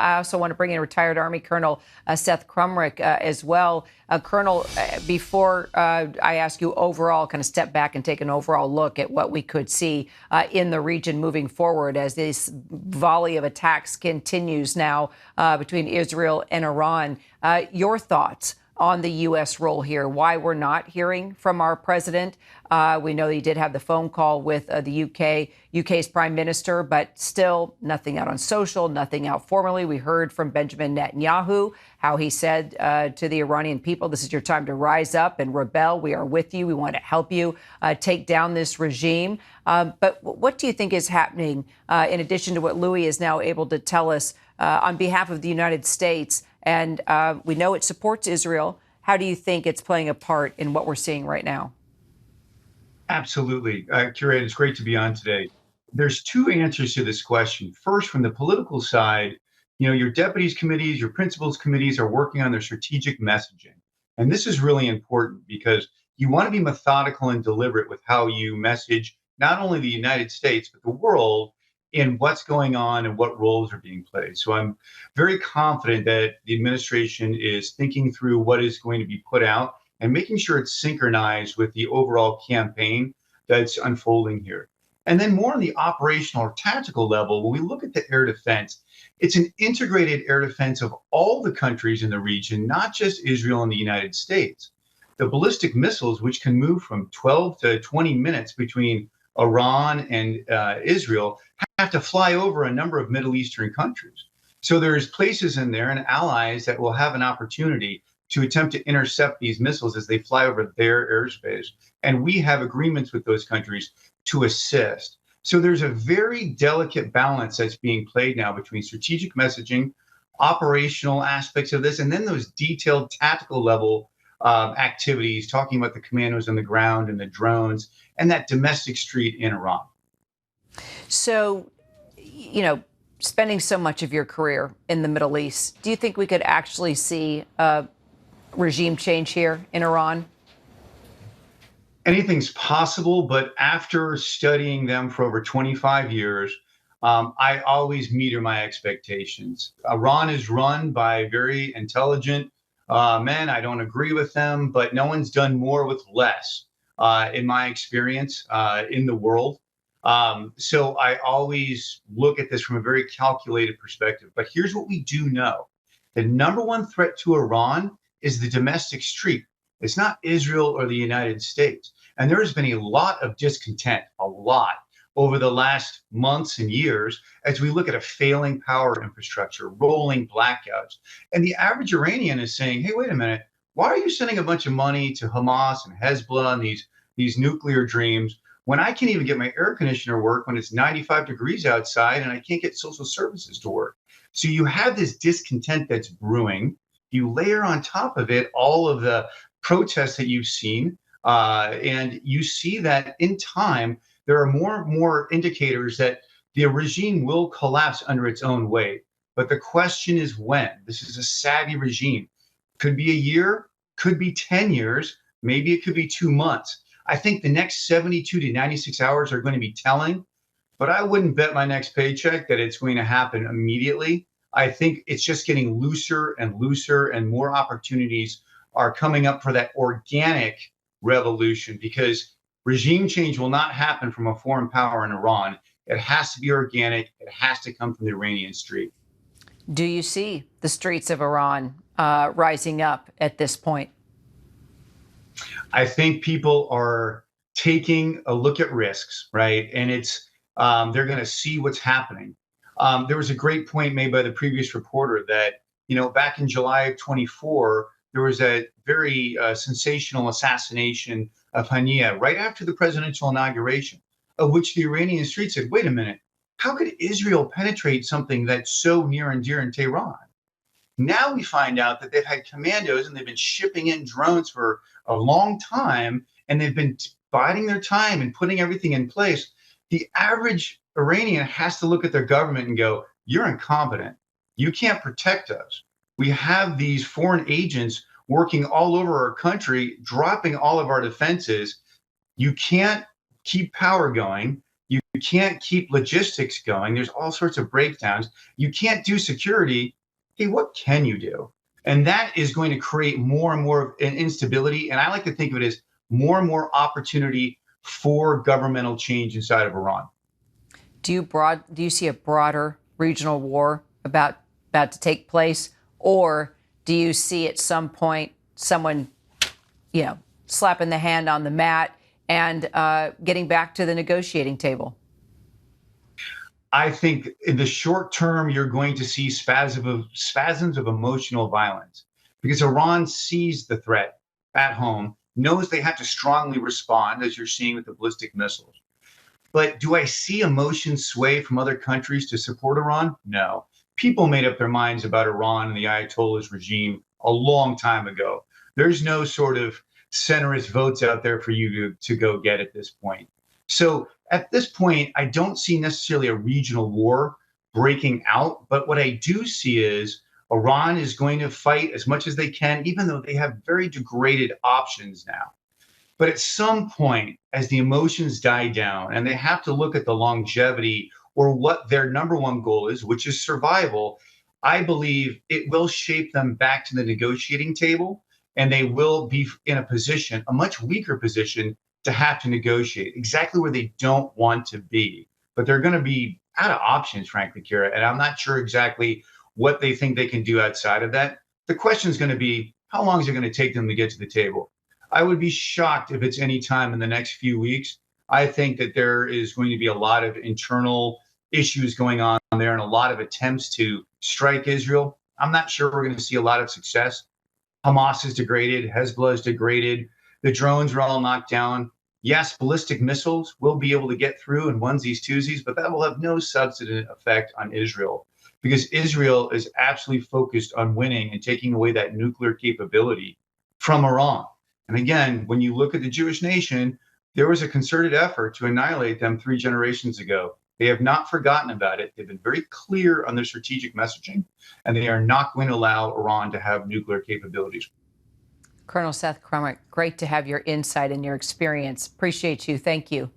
I also want to bring in retired Army Colonel Seth Krummrich as well. Colonel, before I ask you overall, kind of step back and take an overall look at what we could see in the region moving forward as this volley of attacks continues now between Israel and Iran. Your thoughts on the U.S. role here, why we're not hearing from our president. We know he did have the phone call with the UK's prime minister, but still nothing out on social, nothing out formally. We heard from Benjamin Netanyahu, how he said to the Iranian people, this is your time to rise up and rebel. We are with you. We want to help you take down this regime. But what do you think is happening in addition to what Louis is now able to tell us on behalf of the United States? And we know it supports Israel. How do you think it's playing a part in what we're seeing right now? Absolutely. Curator, it's great to be on today. There's two answers to this question. First, from the political side, your deputies committees, your principals committees are working on their strategic messaging. And this is really important because you want to be methodical and deliberate with how you message not only the United States, but the world in what's going on and what roles are being played. So I'm very confident that the administration is thinking through what is going to be put out and making sure it's synchronized with the overall campaign that's unfolding here. And then more on the operational or tactical level, when we look at the air defense, it's an integrated air defense of all the countries in the region, not just Israel and the United States. The ballistic missiles, which can move from 12 to 20 minutes between Iran and Israel, have to fly over a number of Middle Eastern countries. So there's places in there and allies that will have an opportunity to attempt to intercept these missiles as they fly over their airspace. And we have agreements with those countries to assist. So there's a very delicate balance that's being played now between strategic messaging, operational aspects of this, and then those detailed tactical level activities, talking about the commandos on the ground and the drones and that domestic street in Iran. So, spending so much of your career in the Middle East, do you think we could actually see a regime change here in Iran? Anything's possible, but after studying them for over 25 years, I always meter my expectations. Iran is run by very intelligent men. I don't agree with them, but no one's done more with less, in my experience, in the world. So I always look at this from a very calculated perspective. But here's what we do know. The number one threat to Iran is the domestic street. It's not Israel or the United States. And there has been a lot of discontent, a lot, over the last months and years as we look at a failing power infrastructure, rolling blackouts. And the average Iranian is saying, hey, wait a minute, why are you sending a bunch of money to Hamas and Hezbollah and these nuclear dreams when I can't even get my air conditioner work when it's 95 degrees outside and I can't get social services to work? So you have this discontent that's brewing. You layer on top of it all of the protests that you've seen, and you see that in time, there are more and more indicators that the regime will collapse under its own weight. But the question is when. This is a savvy regime. Could be a year, could be 10 years, maybe it could be 2 months. I think the next 72 to 96 hours are going to be telling, but I wouldn't bet my next paycheck that it's going to happen immediately. I think it's just getting looser and looser, and more opportunities are coming up for that organic revolution, because regime change will not happen from a foreign power in Iran. It has to be organic. It has to come from the Iranian street. Do you see the streets of Iran rising up at this point? I think people are taking a look at risks, right? And it's they're going to see what's happening. There was a great point made by the previous reporter that, back in July of 24, there was a very sensational assassination of Haniyeh right after the presidential inauguration, of which the Iranian street said, wait a minute, how could Israel penetrate something that's so near and dear in Tehran? Now we find out that they've had commandos and they've been shipping in drones for a long time, and they've been biding their time and putting everything in place. The average Iranian has to look at their government and go, you're incompetent. You can't protect us. We have these foreign agents working all over our country, dropping all of our defenses. You can't keep power going. You can't keep logistics going. There's all sorts of breakdowns. You can't do security. Hey, what can you do? And that is going to create more and more instability. And I like to think of it as more and more opportunity for governmental change inside of Iran. Do you see a broader regional war about to take place, or do you see at some point someone, slapping the hand on the mat and getting back to the negotiating table? I think in the short term, you're going to see spasms of emotional violence because Iran sees the threat at home, knows they have to strongly respond, as you're seeing with the ballistic missiles. But do I see emotions sway from other countries to support Iran? No. People made up their minds about Iran and the Ayatollah's regime a long time ago. There's no sort of centrist votes out there for you to go get at this point. So at this point, I don't see necessarily a regional war breaking out. But what I do see is Iran is going to fight as much as they can, even though they have very degraded options now. But at some point, as the emotions die down and they have to look at the longevity or what their number one goal is, which is survival, I believe it will shape them back to the negotiating table, and they will be in a position, a much weaker position, to have to negotiate exactly where they don't want to be. But they're going to be out of options, frankly, Kira, and I'm not sure exactly what they think they can do outside of that. The question is going to be, how long is it going to take them to get to the table? I would be shocked if it's any time in the next few weeks. I think that there is going to be a lot of internal issues going on there and a lot of attempts to strike Israel. I'm not sure we're going to see a lot of success. Hamas is degraded. Hezbollah is degraded. The drones are all knocked down. Yes, ballistic missiles will be able to get through in onesies, twosies, but that will have no substantive effect on Israel because Israel is absolutely focused on winning and taking away that nuclear capability from Iran. And again, when you look at the Jewish nation, there was a concerted effort to annihilate them 3 generations ago. They have not forgotten about it. They've been very clear on their strategic messaging, and they are not going to allow Iran to have nuclear capabilities. Colonel Seth Krummrich, great to have your insight and your experience. Appreciate you. Thank you.